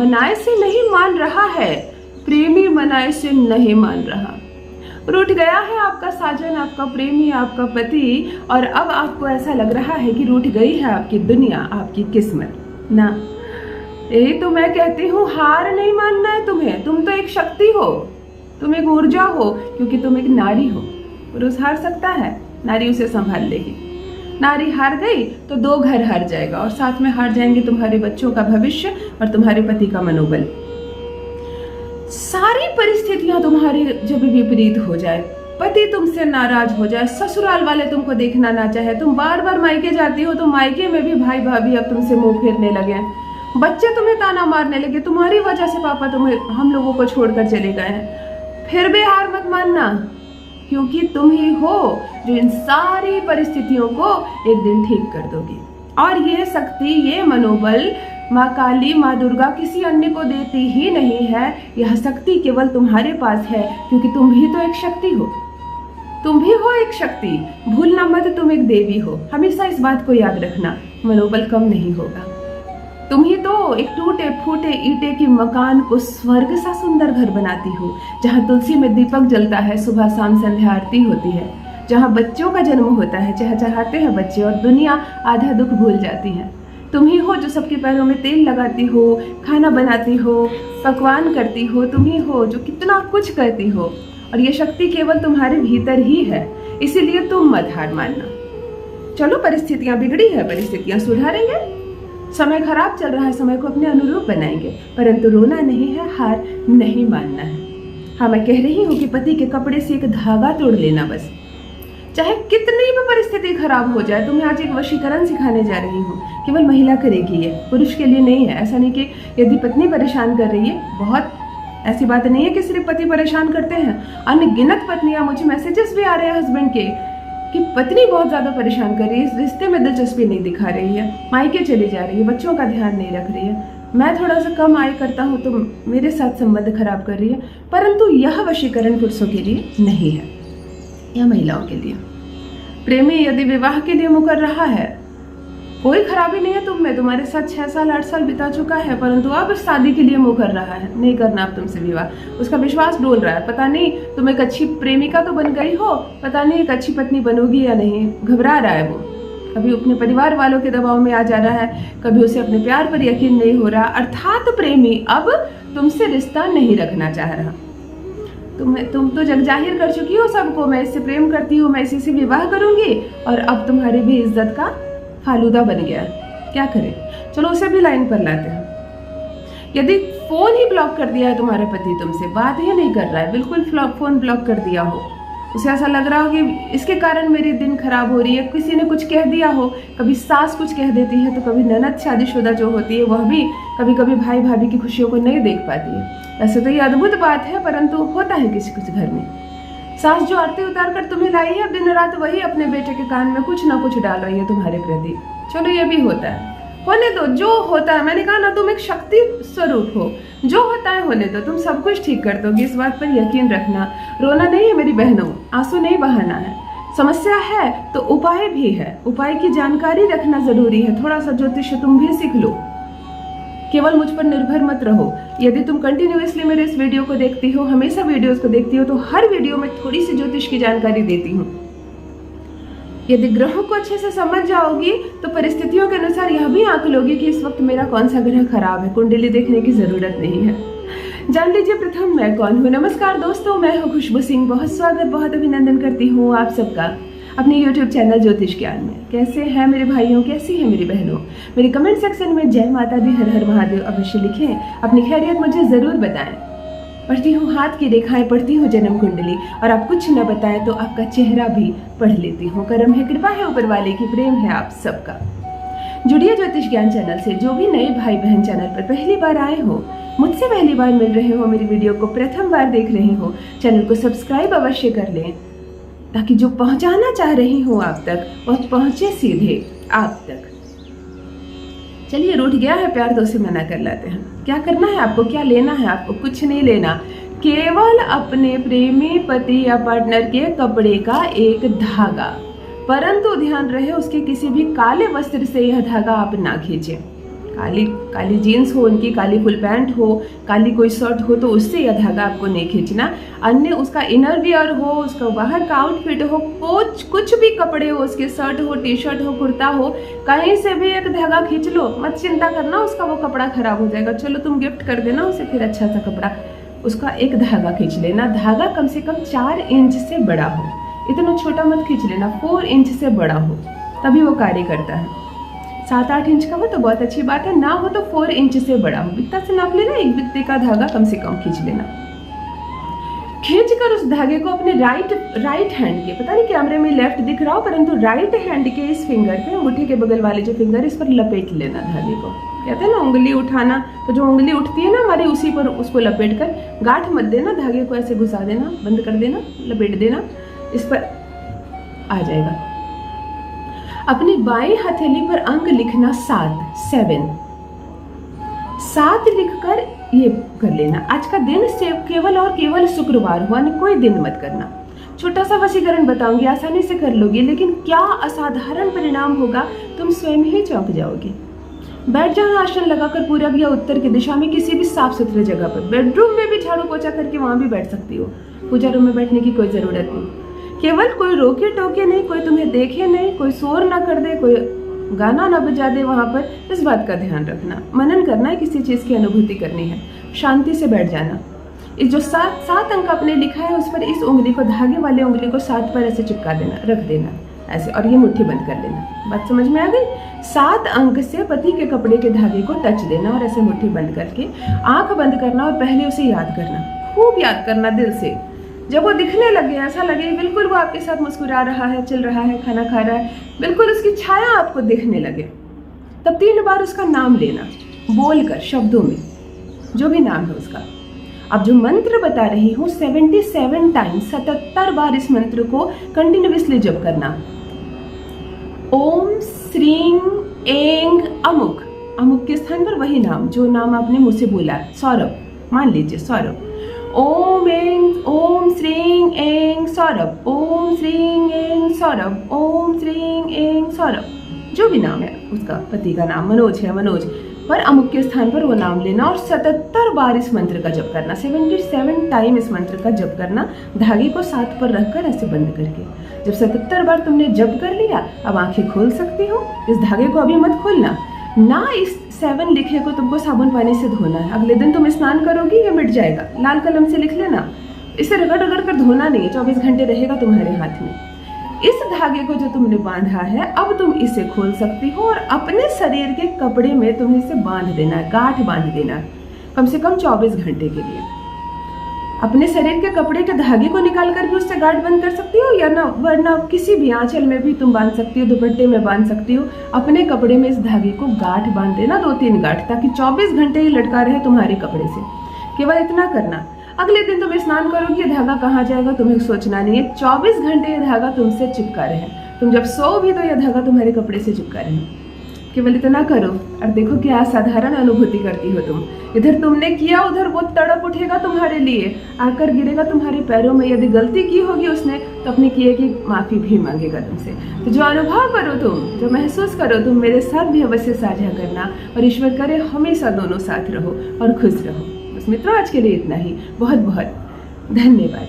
मनाए से नहीं मान रहा है, प्रेमी मनाए से नहीं मान रहा। रूठ गया है आपका साजन, आपका प्रेमी, आपका पति, और अब आपको ऐसा लग रहा है कि रूठ गई है आपकी दुनिया, आपकी किस्मत ना। यही तो मैं कहती हूँ, हार नहीं मानना है तुम्हें। तुम तो एक शक्ति हो, तुम एक ऊर्जा हो, क्योंकि तुम एक नारी हो। पुरुष हार सकता है, नारी उसे संभाल लेगी। नारी हार गई तो 2 घर हार जाएगा, और साथ में हार जाएंगे तुम्हारे बच्चों का भविष्य और तुम्हारे पति का मनोबल। सारी परिस्थितियां तुम्हारी जब विपरीत हो जाए, पति तुमसे नाराज हो जाए, ससुराल वाले तुमको देखना ना चाहे, तुम बार बार मायके जाती हो तो मायके में भी भाई भाभी अब तुमसे मुंह फेरने लगे, बच्चे तुम्हें ताना मारने लगे, तुम्हारी वजह से पापा तुम्हें हम लोगों को छोड़कर चले गए हैं, फिर भी हार मत मानना, क्योंकि तुम ही हो जो इन सारी परिस्थितियों को एक दिन ठीक कर दोगी। और ये शक्ति, ये मनोबल माँ काली, माँ दुर्गा किसी अन्य को देती ही नहीं है। यह शक्ति केवल तुम्हारे पास है, क्योंकि तुम भी तो एक शक्ति हो। तुम भी हो एक शक्ति, भूलना मत, तुम एक देवी हो। हमेशा इस बात को याद रखना, मनोबल कम नहीं होगा। तुम ही तो एक टूटे फूटे ईंटे के मकान को स्वर्ग सा सुंदर घर बनाती हो, जहाँ तुलसी में दीपक जलता है, सुबह शाम संध्या आरती होती है, जहाँ बच्चों का जन्म होता है, चहचहाते हैं बच्चे और दुनिया आधा दुख भूल जाती है। तुम ही हो जो सबके पैरों में तेल लगाती हो, खाना बनाती हो, पकवान करती हो। तुम ही हो जो कितना कुछ करती हो, और ये शक्ति केवल तुम्हारे भीतर ही है। इसीलिए तुम मत हार मानना। चलो, परिस्थितियां बिगड़ी है, परिस्थितियां सुधारेंगे। समय खराब चल रहा है, समय को अपने अनुरूप बनाएंगे, परंतु रोना नहीं है, हार नहीं मानना है। हाँ, मैं कह रही हूँ कि पति के कपड़े से एक धागा तोड़ लेना बस। चाहे कितनी भी परिस्थिति खराब हो जाए, तुम्हें आज एक वशीकरण सिखाने जा रही हूँ। केवल महिला करेगी ये, पुरुष के लिए नहीं है। ऐसा नहीं कि यदि पत्नी परेशान कर रही है, बहुत ऐसी बात नहीं है कि सिर्फ पति परेशान करते हैं। अनगिनत पत्नियां, मुझे मैसेजेस भी आ रहे हैं हस्बैंड के कि पत्नी बहुत ज्यादा परेशान कर रही है, इस रिश्ते में दिलचस्पी नहीं दिखा रही है, मायके चली जा रही है, बच्चों का ध्यान नहीं रख रही है, मैं थोड़ा सा कम आय करता हूँ तो मेरे साथ संबंध खराब कर रही है। परंतु यह वशीकरण पुरुषों के लिए नहीं है, यह महिलाओं के लिए। प्रेमी यदि विवाह के लिए मुकर रहा है, कोई खराबी नहीं है तुम में, तुम्हारे साथ 6 साल 8 साल बिता चुका है, परंतु अब शादी के लिए मुकर रहा है, नहीं करना अब तुमसे विवाह। उसका विश्वास डोल रहा है, पता नहीं तुम एक अच्छी प्रेमिका तो बन गई हो, पता नहीं एक अच्छी पत्नी बनोगी या नहीं, घबरा रहा है वो। कभी अपने परिवार वालों के दबाव में आ जा रहा है, कभी उसे अपने प्यार पर यकीन नहीं हो रहा, अर्थात प्रेमी अब तुमसे रिश्ता नहीं रखना चाह रहा। तुम तो जग जाहिर कर चुकी हो सबको, मैं इससे प्रेम करती हूँ, मैं इसी से विवाह करूंगी, और अब तुम्हारी भी इज्जत का फालूदा बन गया। क्या करें? चलो उसे भी लाइन पर लाते हैं। यदि फोन ही ब्लॉक कर दिया है तुम्हारे पति, तुमसे बात ही नहीं कर रहा है, बिल्कुल फोन ब्लॉक कर दिया हो, उसे ऐसा लग रहा हो कि इसके कारण मेरी दिन खराब हो रही है, किसी ने कुछ कह दिया हो, कभी सास कुछ कह देती है तो कभी ननद शादीशुदा जो होती है वह भी कभी कभी भाई भाभी की खुशियों को नहीं देख पाती है। वैसे तो ये अद्भुत बात है, परंतु होता है किसी कुछ घर में। सास जो आरती उतार कर तुम्हें लाई है, अब दिन रात वही अपने बेटे के कान में कुछ ना कुछ डाल रही है तुम्हारे प्रति। चलो ये भी होता है, होने दो, जो होता है। मैंने कहा ना, तुम एक शक्ति स्वरूप हो, जो होता है होने दो, तुम सब कुछ ठीक कर दोगी, इस बात पर यकीन रखना। रोना नहीं है मेरी बहनों, आंसू नहीं बहाना है। समस्या है तो उपाय भी है, उपाय की जानकारी रखना जरूरी है। थोड़ा सा ज्योतिष तुम भी सीख लो, केवल मुझ पर निर्भर मत रहो। यदि तुम कंटिन्यूअसली मेरे इस वीडियो को देखती हो, हमेशा वीडियोस को देखती हो, तो हर वीडियो में थोड़ी सी ज्योतिष की जानकारी देती हूँ। यदि ग्रहों को अच्छे से समझ जाओगी तो परिस्थितियों के अनुसार यह भी आंक लोगी कि इस वक्त मेरा कौन सा ग्रह खराब है। कुंडली देखने की जरूरत नहीं है। जान लीजिए प्रथम मैं कौन हूँ। नमस्कार दोस्तों, मैं हूँ खुशबू सिंह। बहुत स्वागत, बहुत अभिनंदन करती हूँ आप सबका अपने YouTube चैनल ज्योतिष ज्ञान में। कैसे हैं मेरे भाइयों, कैसी है मेरी बहनों? मेरे कमेंट सेक्शन में जय माता दी, हर हर महादेव अवश्य लिखें, अपनी खैरियत मुझे जरूर बताएं। पढ़ती हूँ हाथ की रेखाएं, पढ़ती हूँ जन्म कुंडली, और आप कुछ न बताएं तो आपका चेहरा भी पढ़ लेती हूँ। करम है, कृपा है ऊपर वाले की, प्रेम है आप सबका। जुड़िए ज्योतिष ज्ञान चैनल से। जो भी नए भाई बहन चैनल पर पहली बार आए हो, मुझसे पहली बार मिल रहे हो, मेरी वीडियो को प्रथम बार देख रहे हो, चैनल को सब्सक्राइब अवश्य कर लें, ताकि जो पहुंचाना चाह रही हूँ आप तक वह पहुंचे सीधे आप तक। चलिए, रूठ गया है प्यार तो उसे मना कर लाते हैं। क्या करना है आपको, क्या लेना है आपको? कुछ नहीं लेना, केवल अपने प्रेमी पति या पार्टनर के कपड़े का एक धागा। परंतु ध्यान रहे, उसके किसी भी काले वस्त्र से यह धागा आप ना खींचें। काली काली जीन्स हो उनकी, काली फुल पैंट हो, काली कोई शर्ट हो, तो उससे यह धागा आपको नहीं खींचना। अन्य उसका इनर वियर हो, उसका बाहर का आउटफिट हो, कुछ भी कपड़े हो, उसके शर्ट हो, टी शर्ट हो, कुर्ता हो, कहीं से भी एक धागा खींच लो, मत चिंता करना उसका वो कपड़ा खराब हो जाएगा, चलो तुम गिफ्ट कर देना उसे फिर अच्छा सा कपड़ा, उसका एक धागा खींच लेना। धागा कम से कम 4 इंच से बड़ा हो, इतना छोटा मत खींच लेना, 4 इंच से बड़ा हो तभी वो कार्य करता है। 7-8 इंच का हो तो बहुत अच्छी बात है, ना हो तो 4 इंच से बड़ा हो, बित्ता से नाप लेना, एक बित्ते का धागा कम से कम खींच लेना। खींच कर उस धागे को अपने राइट हैंड के, पता नहीं कैमरे में लेफ्ट दिख रहा हो, परंतु राइट हैंड के इस फिंगर पे, मुट्ठी के बगल वाले जो फिंगर, इस पर लपेट लेना धागे को। कहते हैं ना उंगली उठाना, तो जो उंगली उठती है ना हमारी, उसी पर उसको लपेट कर, गांठ मत देना, धागे को ऐसे घुसा देना, बंद कर देना, लपेट देना, इस पर आ जाएगा। अपनी बाईं हथेली पर अंक लिखना 7 लिखकर ये कर लेना। आज का दिन केवल और केवल शुक्रवार हुआ, कोई दिन मत करना। छोटा सा वशीकरण बताऊंगी, आसानी से कर लोगे, लेकिन क्या असाधारण परिणाम होगा, तुम स्वयं ही चौंक जाओगे। बैठ जाना आसन लगाकर पूरब या उत्तर की दिशा में किसी भी साफ सुथरे जगह पर। बेडरूम में भी झाड़ू पोछा करके वहां भी बैठ सकती हो, पूजा रूम में बैठने की कोई जरूरत नहीं। केवल कोई रोके टोके नहीं, कोई तुम्हें देखे नहीं, कोई शोर ना कर दे, कोई गाना ना बजा दे वहां पर, इस बात का ध्यान रखना। मनन करना है, किसी चीज की अनुभूति करनी है, शांति से बैठ जाना। इस जो 7 अंक आपने लिखा है, उस पर इस उंगली को, धागे वाले उंगली को 7 पर ऐसे चिपका देना, रख देना ऐसे, और ये मुट्ठी बंद कर लेना। बात समझ में आ गई? 7 अंक से पति के कपड़े के धागे को टच देना और ऐसे मुट्ठी बंद करके आंख बंद करना, और पहले उसे याद करना, खूब याद करना दिल से। जब वो दिखने लगे, ऐसा लगे बिल्कुल वो आपके साथ मुस्कुरा रहा है, चल रहा है, खाना खा रहा है, बिल्कुल उसकी छाया आपको दिखने लगे, तब 3 बार उसका नाम लेना, बोलकर, शब्दों में, जो भी नाम है उसका। अब जो मंत्र बता रही हूँ, 77 टाइम्स, 77 बार इस मंत्र को कंटिन्यूअसली जप करना। ओम श्रीं एंग अमुक, अमुक के स्थान पर वही नाम, जो नाम आपने मुझसे बोला, सौरभ, मान लीजिए सौरभ। ओम श्रीं एंग सौरभ, ओम श्रीं एंग सौरभ, ओम श्रीं एंग सौरभ, जो भी नाम है उसका, पति का नाम मनोज है, मनोज पर अमुक के स्थान पर वो नाम लेना और 77 बार इस मंत्र का जप करना। 77 टाइम इस मंत्र का जप करना, धागे को 7 पर रखकर ऐसे बंद करके। जब 77 बार तुमने जप कर लिया, अब आंखें खोल सकती हो। इस धागे को अभी मत खोलना ना, इस 7 लिखे को तुमको साबुन पानी से धोना है। अगले दिन तुम स्नान करोगी, ये मिट जाएगा, लाल कलम से लिख लेना। इसे रगड़ रगड़ कर धोना नहीं है, 24 घंटे रहेगा तुम्हारे हाथ में। इस धागे को जो तुमने बांधा है, अब तुम इसे खोल सकती हो और अपने शरीर के कपड़े में तुम्हें इसे बांध देना है, गांठ बांध देना है, कम से कम 24 घंटे के लिए। अपने शरीर के कपड़े के धागे को निकाल कर भी उससे गांठ बंद कर सकती हो, या ना वरना किसी भी आंचल में भी तुम बांध सकती हो, दुपट्टे में बांध सकती हो। अपने कपड़े में इस धागे को गांठ बांध देना, 2-3 गांठ, ताकि 24 घंटे ही लटका रहे तुम्हारे कपड़े से। केवल इतना करना। अगले दिन तुम स्नान करोगे, धागा कहाँ जाएगा तुम्हें सोचना नहीं है, 24 घंटे ये धागा तुमसे चिपका रहे। तुम जब सो भी तो यह धागा तुम्हारे कपड़े से चिपका रहे। केवल इतना करो और देखो क्या असाधारण अनुभूति करती हो तुम। इधर तुमने किया, उधर वो तड़प उठेगा तुम्हारे लिए, आकर गिरेगा तुम्हारे पैरों में। यदि गलती की होगी उसने, तो अपने किए की माफी भी मांगेगा तुमसे। तो जो अनुभव करो तुम, जो महसूस करो तुम, मेरे साथ भी अवश्य साझा करना, और ईश्वर करे हमेशा दोनों साथ रहो और खुश रहो। बस मित्रों, आज के लिए इतना ही। बहुत बहुत धन्यवाद।